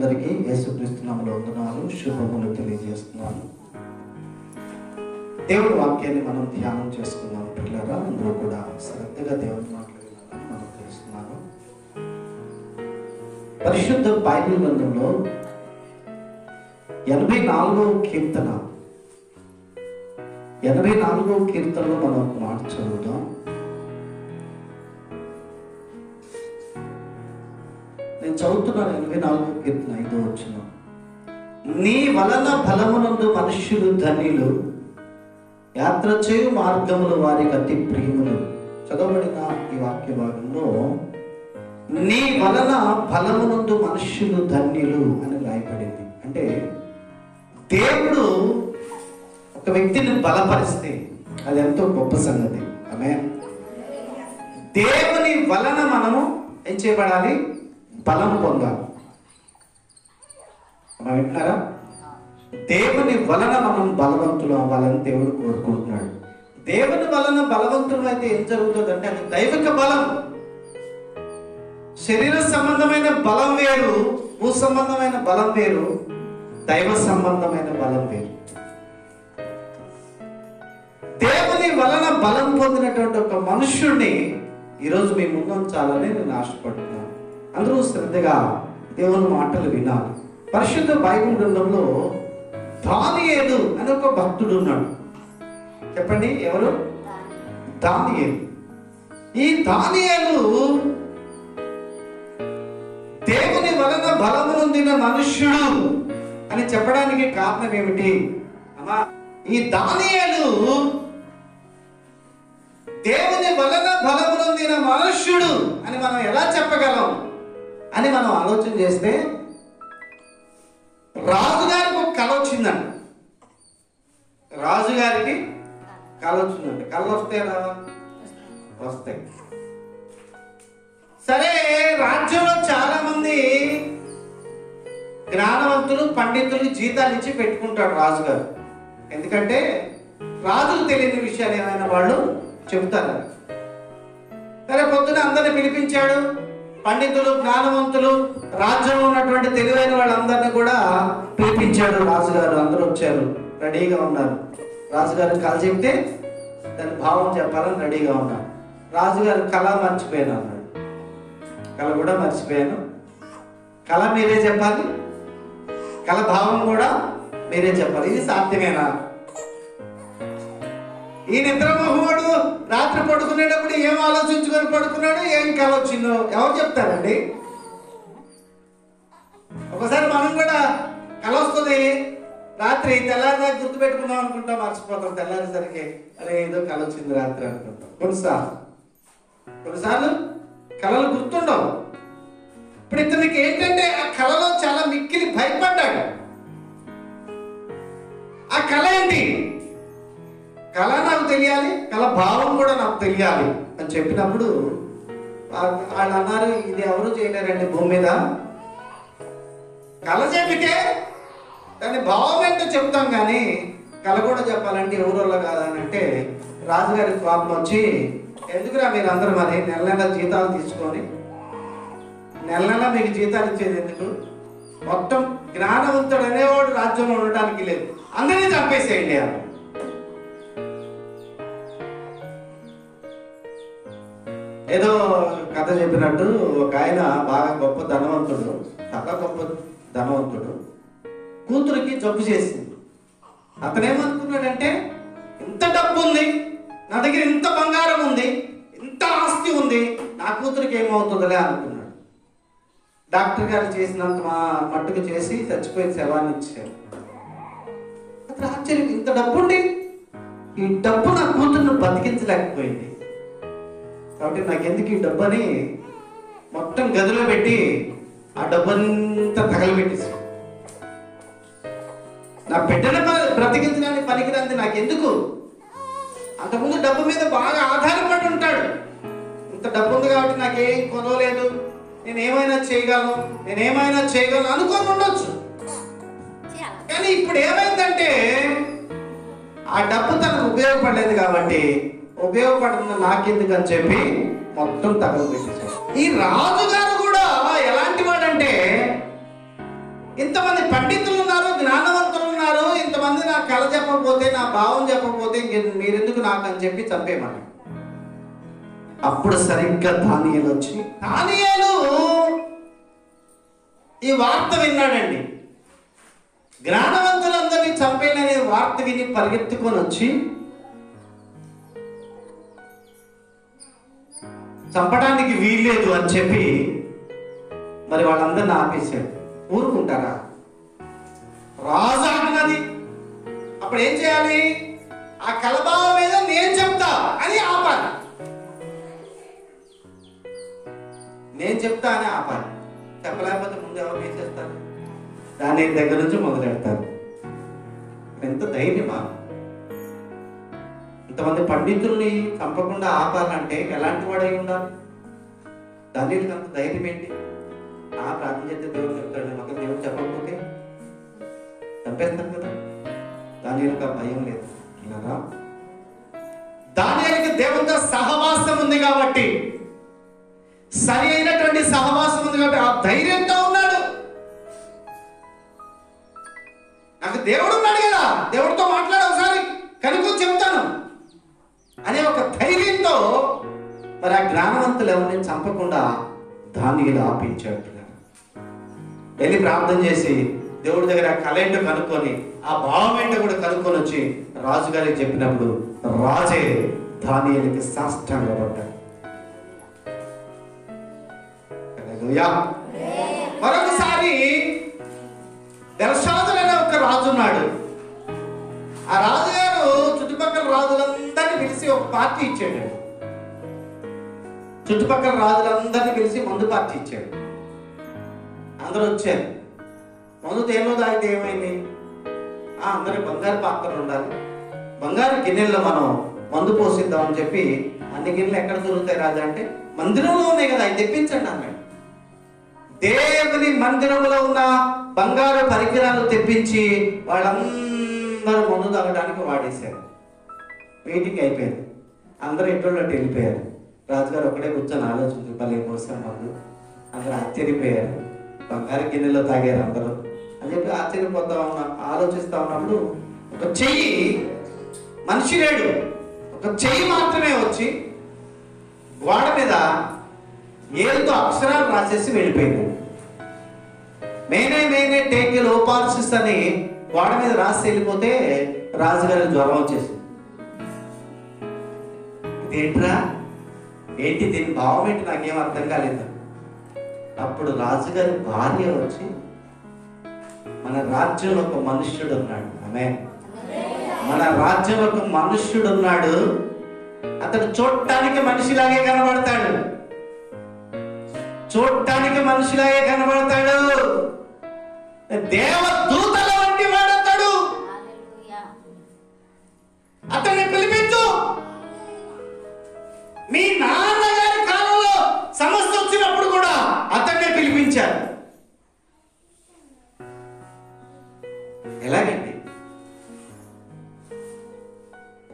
అందరికీ యేసుక్రీస్తు నామములో వందనాలు, శుభములు తెలియజేస్తున్నాను. దేవుడి వాక్యాన్ని మనం ధ్యానం చేసుకున్నాం. పిల్లరా, అందరూ కూడా శ్రద్ధగా దేవుని మాటలు వినాలని మనం తెలుస్తున్నాను. పరిశుద్ధ బైబిల్ గ్రంథంలో 84వ కీర్తన 84వ కీర్తనలో మనం ఒక మాట చదువుతాం. నేను చదువుతున్నాను 84వ కీర్తన 5వ వచనం. నీ వలన బలమునందు మనుష్యులు ధన్యులు, యాత్ర చేయు మార్గములు వారికి అతి ప్రియములు. చదవబడిన ఈ వాక్య భాగంలో నీ వలన బలమునందు మనుష్యులు ధన్యులు అని రాయబడింది. అంటే దేవుడు ఒక వ్యక్తిని బలపరిస్తే అది ఎంతో గొప్ప సంగతి. ఆమేన్. దేవుని వలన మనము ఏం చేయబడాలి? బలం పొందాలి. మనం వింటున్నారా? దేవుని వలన మనం బలవంతులు అవ్వాలని దేవుడు కోరుకుంటున్నాడు. దేవుని వలన బలవంతులు అయితే ఏం జరుగుతుందంటే అది దైవిక బలం. శరీర సంబంధమైన బలం వేరు, భూ సంబంధమైన బలం వేరు, దైవ సంబంధమైన బలం వేరు. దేవుని వలన బలం పొందినటువంటి ఒక మనుష్యుడిని ఈరోజు మీ ముందు ఉంచాలని నేను ఆశపడుతున్నాను. అందరూ శ్రద్ధగా దేవుని మాటలు వినాలి. పరిశుద్ధ బైబిల్ గ్రంథంలో దానియేలు అని ఒక భక్తుడు ఉన్నాడు. చెప్పండి, ఎవరు? దానియేలు. ఈ దానియేలు దేవుని వలన బలము నొందిన మనుష్యుడు అని చెప్పడానికి కారణం ఏమిటి అమ్మా? ఈ దానియేలు దేవుని వలన బలము నొందిన మనుష్యుడు అని మనం ఎలా చెప్పగలం అని మనం ఆలోచన చేస్తే, రాజుగారికి ఒక కళ వచ్చిందంట. రాజుగారికి కళ వచ్చిందంట. కళ్ళు వస్తాయా? వస్తాయి. సరే, రాజ్యంలో చాలా మంది జ్ఞానవంతులు, పండితులు జీతాలు ఇచ్చి పెట్టుకుంటాడు రాజుగారు. ఎందుకంటే రాజుకు తెలియని విషయాలు ఏమైనా వాళ్ళు చెబుతారు. సరే, పొద్దున అందరిని పిలిపించాడు. పండితులు, జ్ఞానవంతులు, రాజ్యంలో ఉన్నటువంటి తెలివైన వాళ్ళందరినీ కూడా పిలిపించాడు రాజుగారు. అందరూ వచ్చారు, రెడీగా ఉన్నారు. రాజుగారు కళ చెప్తే దాని భావం చెప్పాలని రెడీగా ఉన్నారు. రాజుగారు కళ మర్చిపోయాను అన్నాడు. కళ కూడా మర్చిపోయాను. కళ మీరే చెప్పాలి, కళ భావం కూడా మీరే చెప్పాలి. ఇది సాధ్యమేనా? ఈ నిద్రమోహముడు రాత్రి పడుకునేటప్పుడు ఏం ఆలోచించుకొని పడుకున్నాడు, ఏం కళ వచ్చిందో ఎవరు చెప్తారండి? ఒకసారి మనం కూడా కళ వస్తుంది, రాత్రి తెల్లారిదా గుర్తు పెట్టుకుందాం అనుకుంటాం, మర్చిపోతాం. తెల్లారేసరికి అరే ఏదో కళ వచ్చింది రాత్రి అనుకుంటాం. కొన్నిసార్లు కళలు గుర్తుండవు. ఇప్పుడు ఇతనికి ఏంటంటే ఆ కళలో చాలా మిక్కిలి భయపడ్డాడు. ఆ కళ ఏంటి? కళ నాకు తెలియాలి, కళ భావం కూడా నాకు తెలియాలి అని చెప్పినప్పుడు వాళ్ళు అన్నారు, ఇది ఎవరు చేయలేరండి భూమి మీద. కళ చెబితే దాని భావం ఏంటో చెప్తాం, కానీ కళ కూడా చెప్పాలంటే ఎవరోళ్ళ కాదని అంటే రాజుగారికి కోపం వచ్చి, ఎందుకురా మీరు అందరూ మరి నెల నెల జీతాలు తీసుకొని నెల నెల మీకు జీతాలు ఇచ్చేది ఎందుకు? మొత్తం జ్ఞానవంతుడు అనేవాడు రాజ్యంలో ఉండటానికి లేదు, అందరినీ చంపేసేయండి. ఏదో కథ చెప్పినట్టు ఒక ఆయన బాగా గొప్ప ధనవంతుడు, చాలా గొప్ప ధనవంతుడు, కూతురికి జబ్బు చేసింది. అతనేమనుకున్నాడంటే, ఇంత డబ్బు ఉంది నా దగ్గర, ఇంత బంగారం ఉంది, ఇంత ఆస్తి ఉంది, నా కూతురికి ఏమవుతుందిలే అనుకున్నాడు. డాక్టర్ గారు చేసినంత మట్టుకు చేసి చచ్చిపోయిన శవాన్ని ఇచ్చారు. అతను ఆశ్చర్యం, ఇంత డబ్బు ఉండి ఈ డబ్బు నా కూతురును బతికించలేకపోయింది, కాబట్టి నాకెందుకు ఈ డబ్బు అని మొత్తం గదిలో పెట్టి ఆ డబ్బంతా తగలబెట్టేసి, నా బిడ్డను బ్రతికించడానికి పనికిరాంది నాకెందుకు? అంతకుముందు డబ్బు మీద బాగా ఆధారపడి ఉంటాడు. ఇంత డబ్బు ఉంది కాబట్టి నాకేం కొనలేదు, నేనేమైనా చేయగలను అనుకొని ఉండొచ్చు. కానీ ఇప్పుడు ఏమైందంటే ఆ డబ్బు తనకు ఉపయోగపడలేదు కాబట్టి ఉపయోగపడుతుంది నాకెందుకు అని చెప్పి మొత్తం తగలబెట్టేశాడు. ఈ రాజుగారు కూడా ఎలాంటి వాడంటే ఇంతమంది పండితులు ఉన్నారు, జ్ఞానవంతులు ఉన్నారు, ఇంతమంది నా కళ చెప్పకపోతే, నా భావం చెప్పకపోతే మీరెందుకు నాకు అని చెప్పి చంపేమని. అప్పుడు సరిగ్గా దానియేలు వచ్చి, దానియేలు ఈ వార్త విన్నాడండి. జ్ఞానవంతులందరినీ చంపేననే వార్త విని పరిగెత్తుకొని వచ్చి చంపడానికి వీల్లేదు అని చెప్పి మరి వాళ్ళందరిని ఆపేశాడు. ఊరుకుంటారా? రాజు అన్నది. అప్పుడు ఏం చేయాలి? ఆ కలభావం మీద నేను చెప్తా అని ఆపాలి. నేను చెప్తా అని ఆపాలి. చెప్పలేకపోతే ముందు ఎవరు వేసేస్తారు? దాని దగ్గర నుంచి మొదలెడతారు. ఎంత ధైర్యమా! ఇంతమంది పండితుల్ని చంపకుండా ఆపాలంటే ఎలాంటి వాడై ఉండాలి? దానికి అంత ధైర్యం ఏంటి? ప్రార్థన చేస్తే దేవుడు చెప్తాడు, మాకు దేవుడు చెప్పకపోతే చంపేస్తాను కదా. దానికి భయం లేదు. దానికి దేవునితో సహవాసం ఉంది కాబట్టి, సరి అయినటువంటి సహవాసం ఉంది కాబట్టి ఆ ధైర్యంతో ఉన్నాడు. నాకు దేవుడు ఉన్నాడు కదా, దేవుడితో మాట్లాడే ఒకసారి కనుక్కొని చెప్తాను అనే ఒక ధైర్యంతో మరి ఆ జ్ఞానవంతులు ఎవరిని చంపకుండా దానియేలు ఆపించాడు. వెళ్ళి ప్రార్థన చేసి దేవుడి దగ్గర ఆ కళ ఏంటో కనుక్కొని ఆ భావం ఏంటో కూడా కనుక్కొని వచ్చి రాజుగారికి చెప్పినప్పుడు రాజే దానియేలుకి సాష్టాంగపడ్డాడు. మరొకసారి బెల్షాజరు అనే ఒక రాజు ఉన్నాడు. ఆ రాజుగారు చుట్టుపక్కల రాజులందరినీ పిలిచి ఒక పార్టీ ఇచ్చాడు. చుట్టుపక్కల రాజులందరినీ పిలిచి మందు పార్టీ ఇచ్చాడు. అందరూ వచ్చారు. మందు తేనో తాగితే ఏమైంది? అందరికి బంగారు పాత్రలు ఉండాలి, బంగారు గిన్నెల్లో మనం మందు పోసిద్దామని చెప్పి, అన్ని గిన్నెలు ఎక్కడ దొరుకుతాయి రాజా అంటే, మందిరంలో ఉన్నాయి కదా, అవి తెప్పించండి అన్నాడు. దేవుని మందిరంలో ఉన్న బంగారు పరికరాలు తెప్పించి వాళ్ళందరూ మందు తాగడానికి వాడేశారు. మీటింగ్ అయిపోయింది. అందరూ ఇంట్లో వెళ్ళిపోయారు. రాజుగారు ఒకటే కూర్చొని ఆలోచించి భలే మోసం మందు. అందరూ ఆశ్చర్యపోయారు. బంగారు గిన్నెలో తాగారు అందరూ అని చెప్పి ఆశ్చర్యపోతా ఆలోచిస్తా ఉన్నప్పుడు ఒక చెయ్యి, మనిషి లేడు, ఒక చెయ్యి మాత్రమే వచ్చి గోడ మీద ఏలుతో అక్షరాలు రాసేసి వెళ్ళిపోయింది. మేనే మేనే టేక్ లోపార్సిస్ అని గోడ మీద రాసి వెళ్ళిపోతే రాజుగారి జ్వరం వచ్చేసింది. ఇదేంట్రా, ఏంటి దీని భావం ఏంటి, నాకేం అర్థం కాలేదు. అప్పుడు రాజుగారి భార్య వచ్చి, మన రాజ్యంలో ఒక మనుష్యుడు ఉన్నాడు, మన రాజ్యంలో ఒక మనుష్యుడు ఉన్నాడు, అతడు చూడటానికి మనిషిలాగే కనబడతాడు, చూడటానికి మనిషిలాగే కనబడతాడు, దేవదూతల వంటి వాడతాడు, అతన్ని పిలిపించు. మీ నాన్నగారి కాలంలో సమస్య వచ్చినప్పుడు కూడా అతన్నే పిలిపించారు. ఎలాగండి?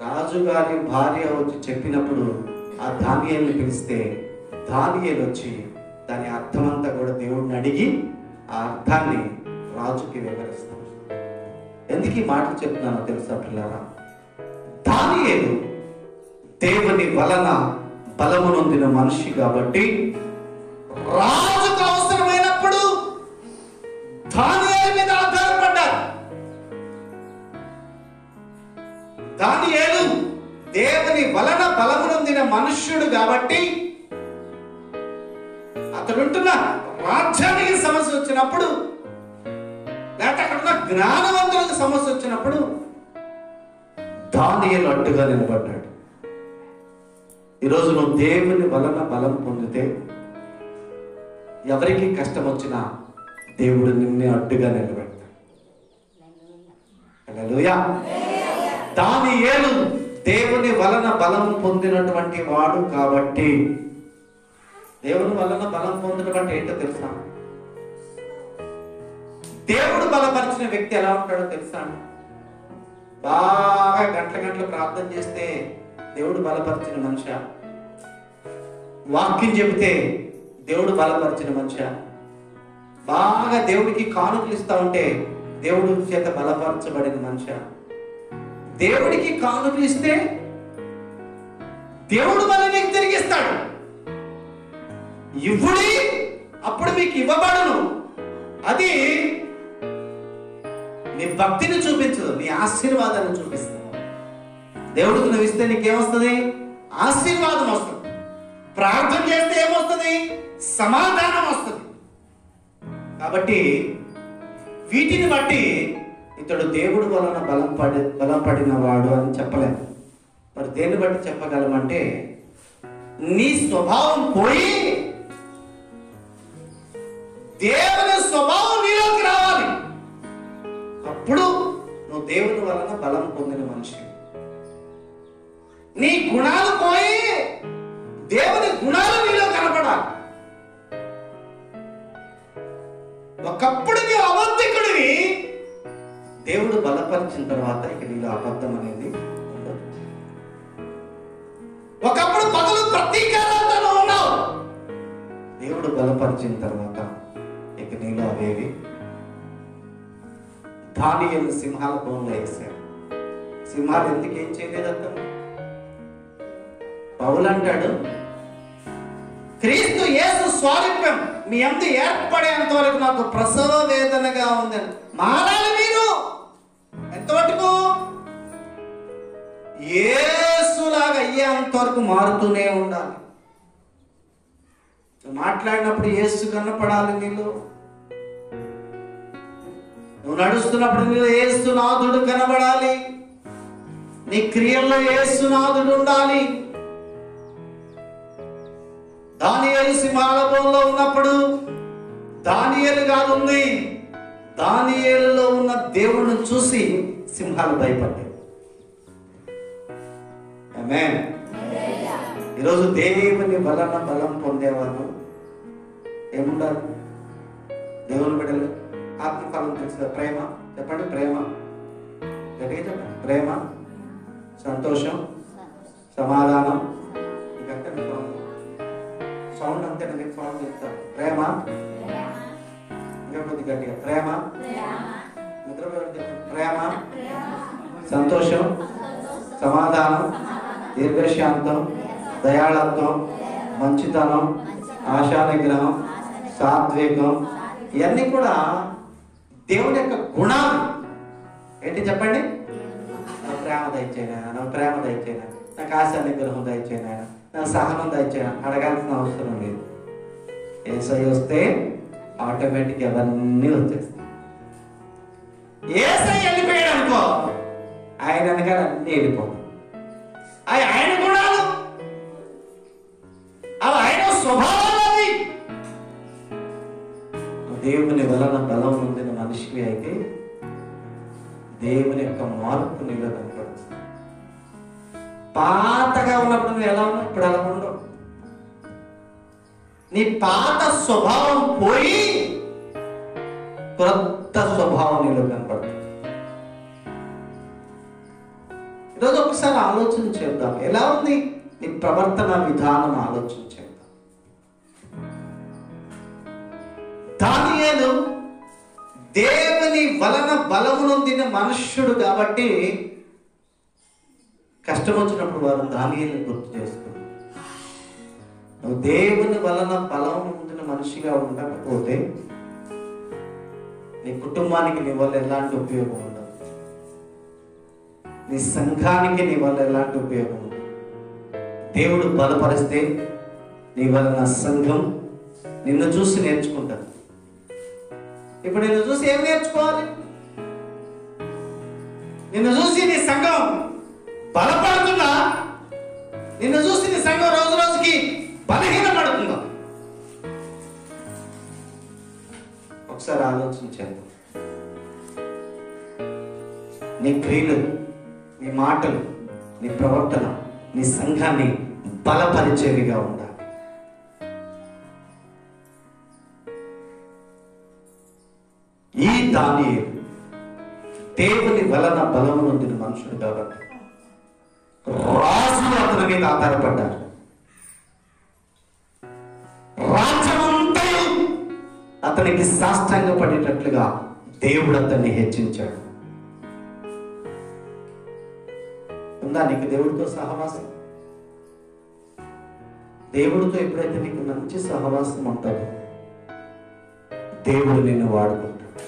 రాజుగారి భార్య వచ్చి చెప్పినప్పుడు ఆ దానియేలుని పిలిస్తే దానియేలు వచ్చి దాని అర్థమంతా కూడా దేవుడిని అడిగి ఆ అర్థాన్ని రాజుకి వివరిస్తాడు. ఎందుకు ఈ మాటలు చెప్తున్నానో తెలుసా పిల్లరా? దానియేలు దేవుని వలన బలము నొందిన మనిషి కాబట్టి రాజుకు అవసరమైనప్పుడు దానియేలు మీద ఆధారపడ్డారు. దానియేలు దేవుని వలన బలము నొందిన మనుష్యుడు కాబట్టి అతడుంటున్న రాజ్యానికి సమస్య వచ్చినప్పుడు, లేకపోతే అక్కడున్న జ్ఞానవంతులకు సమస్య వచ్చినప్పుడు దానియేలు అడ్డుగా నిలబడ్డాడు. ఈరోజు నువ్వు దేవుని వలన బలం పొందితే ఎవరికి కష్టం వచ్చినా దేవుడు నిన్నే అడ్డుగా నిలబెడతాడు. హల్లెలూయా. దానియేలు దేవుని వలన బలం పొందినటువంటి వాడు కాబట్టి, దేవుని వలన బలం పొందడం అంటే ఏంటో తెలుసా? దేవుడు బలపరిచిన వ్యక్తి ఎలా ఉంటాడో తెలుసా? బాగా గంటలు ప్రార్థన చేస్తే దేవుడు బలపరిచిన మనిషి, వాక్యం చెబితే దేవుడు బలపరిచిన మనిషి, బాగా దేవుడికి కానుకలు ఇస్తా ఉంటే దేవుడి చేత బలపరచబడిన మనిషి. దేవుడికి కానుకలు ఇస్తే దేవుడు మళ్ళీ నీకు తిరిగిస్తాడు. ఇవ్వుడి, అప్పుడు మీకు ఇవ్వబడును. అది నీ భక్తిని చూపించదు, నీ ఆశీర్వాదాన్ని చూపిస్తుంది. దేవుడికి నువ్వు ఇస్తే నీకేమొస్తుంది? ఆశీర్వాదం వస్తుంది. ప్రార్థన చేస్తే ఏమొస్తుంది? సమాధానం వస్తుంది. కాబట్టి వీటిని బట్టి ఇతడు దేవుడు వలన బలపడిన వాడు అని చెప్పలేము. మరి దేన్ని బట్టి చెప్పగలమంటే, నీ స్వభావం పోయి దేవుని స్వభావం నీలోకి రావాలి. అప్పుడు నువ్వు దేవుని వలన బలం పొందిన మనిషి. నీ గుణాలు పోయి దేవుని గుణాలు నీలో కనపడాలి. ఒకప్పుడు నీవు అబద్ధికుడివి, దేవుడు బలపరిచిన తర్వాత ఇక నీలో అబద్ధం అనేది ఉండదు. ఒకప్పుడు పగలు ప్రతీకారాలతో ఉన్నావు, దేవుడు బలపరిచిన తర్వాత ఇక నీలో అవేవి. దానియేలు సింహాల బోన్లో వేశాడు. సింహాలు ఎందుకు ఏం చేయలేదు అర్థం? పౌలు అంటాడు, క్రీస్తు యేసు స్వారూప్యం మీ అందు ఏర్పడేంత వరకు నాకు ప్రసవ వేదనగా ఉందని. మారాలి మీరు. ఎంతవరకు? యేసులాగా అయ్యేంత వరకు మారుతూనే ఉండాలి. మాట్లాడినప్పుడు యేసు కనపడాలి నీలో. నువ్వు నడుస్తున్నప్పుడు నీలో యేసునాథుడు కనబడాలి. నీ క్రియల్లో యేసునాథుడు ఉండాలి. దానియేలు సింహాల బోన్లో ఉన్నప్పుడు దానియేలు కాదు ఉంది, దానియేలులో ఉన్న దేవుణ్ణి చూసి సింహాలు భయపడ్డాయి. ఆమేన్. ఈరోజు దేవుని వలన బలం పొందేవాళ్ళు ఏముండాలి? దేవుని బిడ్డలు ఆత్మఫలం తెలుసు. ప్రేమ చెప్పండి. ప్రేమ గట్టిగా చెప్పండి. ప్రేమ, సంతోషం, సమాధానం. ఇంకంటే సౌండ్ అంతే, మీకు సౌండ్ చెప్తాను. ప్రేమ, ఇంకా కొద్ది గట్టిగా. ప్రేమ, నిద్ర ప్రేమ, సంతోషం, సమాధానం, దీర్ఘశాంతం, దయాళత్వం, మంచితనం, ఆశానిగ్రహం, సాత్వికం. ఇవన్నీ కూడా దేవుని యొక్క గుణాలు. ఏంటి చెప్పండి? నాకు ప్రేమ దయచేయనా, నాకు ప్రేమ దయచేయనా, నాకు ఆశానిగ్రహం దయచేయనా, నాకు సహనం దయచేయనా అడగాల్సిన అవసరం లేదు. యేసయ్య వస్తే ఆటోమేటిక్ అవన్నీ వచ్చేస్తాయి. యేసయ్య వెళ్ళిపోయాడు అనుకో, ఆయన వెనకాల అన్నీ వెళ్ళిపోతాయి. అవి ఆయన గుణాలు, అవి ఆయన స్వభావాలు. అవి దేవుని వలన బలం పొందిన మనిషివి అయితే దేవుని యొక్క మార్పు నీలో కనపడుతుంది. పాతగా ఉన్నప్పుడు నువ్వు ఎలా ఉన్నావు, ఇప్పుడు అలా ఉండవు. నీ పాత స్వభావం పోయి కొత్త స్వభావం నీలో కనపడుతుంది. ఈరోజు ఒకసారి ఆలోచన చేద్దాం. ఎలా ఉంది నీ ప్రవర్తన విధానం? ఆలోచన చేద్దాం. దానియేలు దేవుని వలన బలము నొందిన మనుష్యుడు కాబట్టి కష్టం వచ్చినప్పుడు వారు దానియేలుని గుర్తు చేసుకున్నారు. నువ్వు దేవుని వలన బలం పొందిన మనిషిగా ఉండకపోతే నీ కుటుంబానికి నీ వల్ల ఎలాంటి ఉపయోగం ఉండదు. నీ సంఘానికి నీ వల్ల ఎలాంటి ఉపయోగం ఉండదు. దేవుడు బలపరిస్తే నీ వలన సంఘం నిన్ను చూసి నేర్చుకుంటారు. ఇప్పుడు నిన్ను చూసి ఏం నేర్చుకోవాలి? నిన్ను చూసి నీ సంఘం బలపడుతుందా? నిన్ను చూసి నీ సంఘం రోజు రోజుకి బలహీనపడుతుందా? ఒకసారి ఆలోచించండి. నీ క్రియలు, నీ మాటలు, నీ ప్రవర్తన నీ సంఘాన్ని బలపరిచేవిగా ఉండాలి. ఈ దానియేలు దేవుని వలన బలము నొందిన మనుషుడు కాబట్టి రాజులు అతని మీద ఆధారపడ్డారు. రాజ్యమంతా అతనికి సాష్టాంగపడేటట్లుగా దేవుడు అతన్ని హెచ్చించాడు. ఉందా నీకు దేవుడితో సహవాసం? దేవుడితో ఎప్పుడైతే నీకు మంచి సహవాసం ఉంటుందో దేవుడు నిన్ను వాడుకుంటాడు.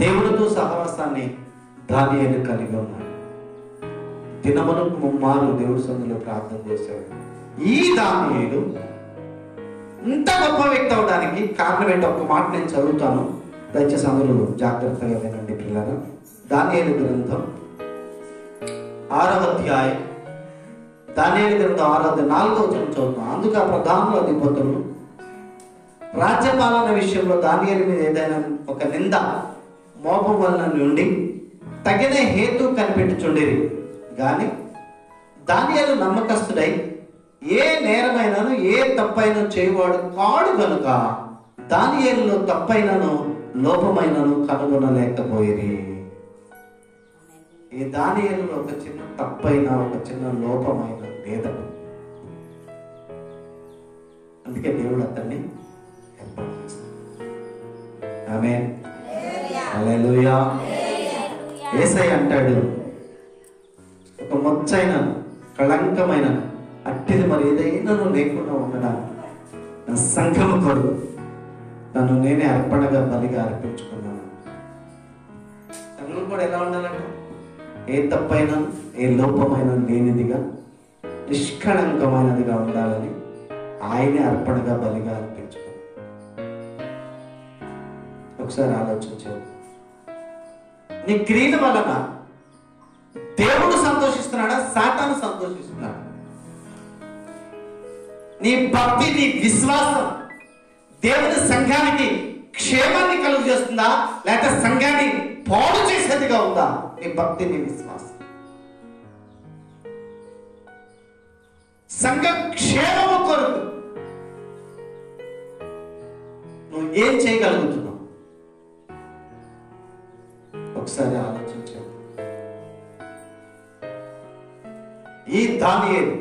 దేవుడితో సహవాసాన్ని దానియేలు కలిగి ఉన్నాడు. దినములకు ముమ్మారు దేవుడి సన్నిధిలో ప్రార్థన చేశాడు. ఈ దానియేలు ఇంత గొప్ప వ్యక్తి అవడానికి కారణం ఏంటో ఒక మాట నేను చదువుతాను, దయచేసి అందరూ జాగ్రత్తగా వినండి పిల్లలు. దానియేలు గ్రంథం 6వ అధ్యాయం, దానియేలు గ్రంథం 6వ అధ్యాయం 4వ వచనం చదువుతాం. అందుకు ఆ ప్రధానుల అధిపతులు రాజ్యపాలన విషయంలో దానియేలు మీద ఏదైనా ఒక నింద మోపం వలన నుండి తగిన హేతు కనిపెట్టుచుండేది. గాని దానియేలు నమ్మకస్తుడై ఏ నేరమైనను ఏ తప్పైనా చేయవాడు కాడు గనుక దానియేలులో తప్పైనను లోపమైనను కనుగొనలేకపోయేది. ఈ దానియేలులో ఒక చిన్న తప్పైన ఒక చిన్న లోపమైన లేదని, అందుకే దేవుడు అతన్ని ఏర్పాటు చేస్తాడు. ఆమేన్, హల్లెలూయా. యేసయ్య అంటాడు, ఒక మొచ్చైన కళంకమైన అట్టిది మరి ఏదైనా లేకుండా ఉండడానికి నా సంఘము కొరకు నన్ను నేనే అర్పణగా బలిగా అర్పించుకున్నాను. సంఘం కూడా ఎలా ఉండాలంటే ఏ తప్పైనా ఏ లోపమైన లేనిదిగా నిష్కళంకమైనదిగా ఉండాలని ఆయనే అర్పణగా బలిగా అర్పించుకున్నాను. ఒకసారి ఆలోచించాను, నీ క్రియల వలన దేవుడు సంతోషిస్తున్నాడా, సాతాను సంతోషిస్తున్నాడా? నీ భక్తి, నీ విశ్వాసం దేవుని సంఘానికి క్షేమాన్ని కలుగు చేస్తుందా, లేక సంఘాన్ని పాడు చేసేదిగా ఉందా? నీ భక్తి, నీ విశ్వాసం సంఘ క్షేమము కొరకు నువ్వు ఏం చేయగలుగుతున్నావు? ఒకసారి ఆలోచించావు. ఈ దానియేలు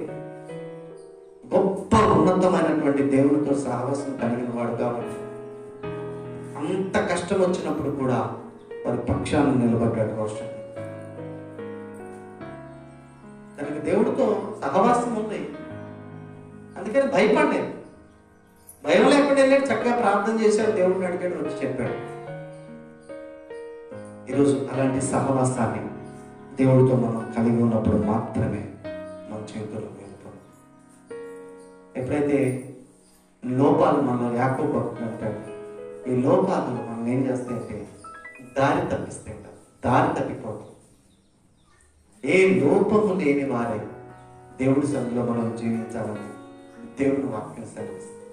గొప్ప ఉన్నతమైనటువంటి దేవునితో సహవాసం కలిగిన వాడు కాబట్టి అంత కష్టం వచ్చినప్పుడు కూడా వారి పక్షాన్ని నిలబడ్డాడు. వర్షం తనకి దేవుడితో సహవాసం ఉంది, అందుకని భయపడలేదు. భయం లేకుండా వెళ్ళాడు, చక్కగా ప్రార్థన చేశాడు, దేవుడిని అడిగాడు, వచ్చి చెప్పాడు. ఈరోజు అలాంటి సహవాసాన్ని దేవుడితో మనం కలిగి ఉన్నప్పుడు మాత్రమే మన జీవితంలో వెళ్తాం. ఎప్పుడైతే లోపాలు మనలో యాకోబు అంటాడు, ఈ లోపాలు మనం ఏం చేస్తాయంటే దారి తప్పిస్తాయి, దారి తప్పిపోతాం. ఏ లోపము లేని వారే దేవుడి సన్నిధిలో మనం జీవించాలని దేవుని వాక్యం సెలవిస్తుంది.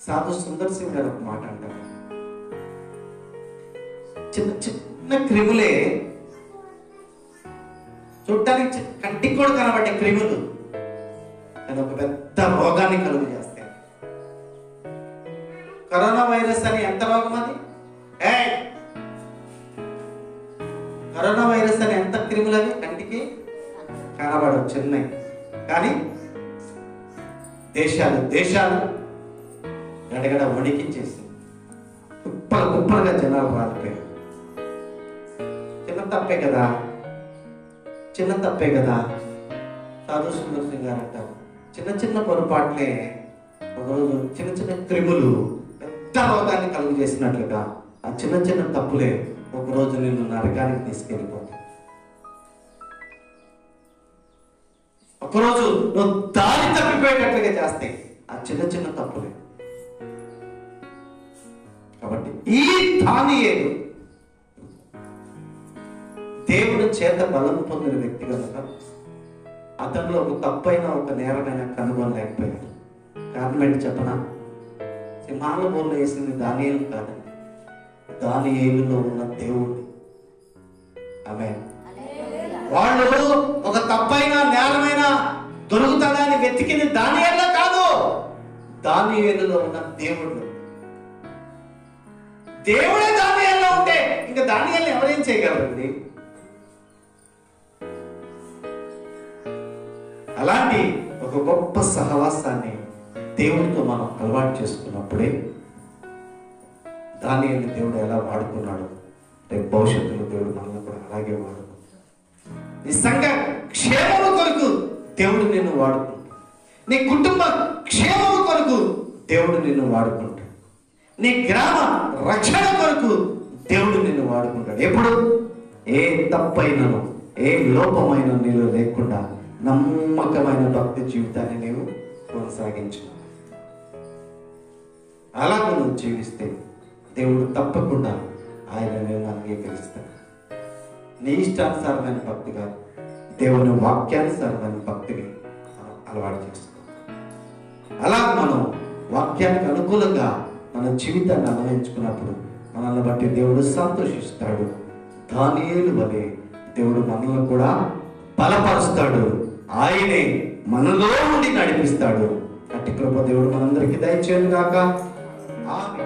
సాధు సుందర్ సింగ్ గారు ఒక మాట అంటారు, చిన్న చిన్న క్రిములే, చూడటానికి కంటికి కూడా కనబడే క్రిములు నేను ఒక పెద్ద రోగాన్ని కలుగు చేస్తాయి. కరోనా వైరస్ అని ఎంత రోగం అది? కరోనా వైరస్ అని ఎంత క్రిములు అవి కంటికి కనబడవు, చిన్నవి, కానీ దేశాలు దేశాలు గడగడ వణికించేసి కుప్పలు కుప్పలుగా జనాలు రాలిపోయారు. చిన్న తప్పే కదా, చిన్న తప్పే కదా. సాధు సుందర్ సింగ్ గారు అంటారు, చిన్న చిన్న పొరపాట్లే ఒకరోజు చిన్న చిన్న క్రిములు పెద్ద రోగాన్ని కలుగు చేసినట్లుగా ఆ చిన్న చిన్న తప్పులే ఒకరోజు నిన్ను నరకానికి తీసుకెళ్ళిపోతాయి. ఒకరోజు నువ్వు దారి తప్పిపోయేటట్లుగా చేస్తాయి ఆ చిన్న చిన్న తప్పులే. కాబట్టి ఈ దానియేలు దేవుని చేత బలం పొందిన వ్యక్తి కనుక అతనిలో ఒక తప్పైన ఒక నేరమైన కనుగొనలేకపోయాడు. కారణం ఏంటి చెప్పనా? సింహాల బోర్లు వేసింది దానియేలు కాదండి, దానియేలులో ఉన్న దేవుడు. ఆమేన్. వాళ్ళు ఒక తప్పైన నేరమైన దొరుకుతాడని వెతికింది దానియేలులో కాదు, దానియేలులో ఉన్న దేవుడు. దేవుడే దానియేలులో ఉంటే ఇంకా దానియేలుని ఎవరేం చేయగలరండి? అలాంటి ఒక గొప్ప సహవాసాన్ని దేవుడితో మనం అలవాటు చేసుకున్నప్పుడే దానియేలుని దేవుడు ఎలా వాడుకున్నాడు, రేపు భవిష్యత్తులో దేవుడు మనల్ని కూడా అలాగే వాడుకుంటాడు. నీ సంఘ క్షేమము కొరకు దేవుడు నిన్ను వాడుకుంటాడు. నీ కుటుంబ క్షేమము కొరకు దేవుడు నిన్ను వాడుకుంటాడు. నీ గ్రామ రక్షణ కొరకు దేవుడు నిన్ను వాడుకుంటాడు. ఎప్పుడు ఏ తప్పైనను ఏ లోపమైన నీలో లేకుండా నమ్మకమైన భక్తి జీవితాన్ని నీవు కొనసాగించు. అలాగ నువ్వు జీవిస్తే దేవుడు తప్పకుండా ఆయన నేను అంగీకరిస్తాడు. నీ ఇష్టానుసారమైన భక్తి కాదు, దేవుని వాక్యానుసారమైన భక్తిని మనం అలవాటు చేసుకోవాలి. అలా మనం వాక్యానికి అనుకూలంగా మన జీవితాన్ని అన్వయించుకున్నప్పుడు మనల్ని బట్టి దేవుడు సంతోషిస్తాడు. దానియేలు వలె దేవుడు మనల్ని కూడా బలపరుస్తాడు. ఆయనే మనలో ఉండి నడిపిస్తాడు. అట్టి కృప దేవుడు మనందరికీ దయచేయును గాక. ఆమేన్.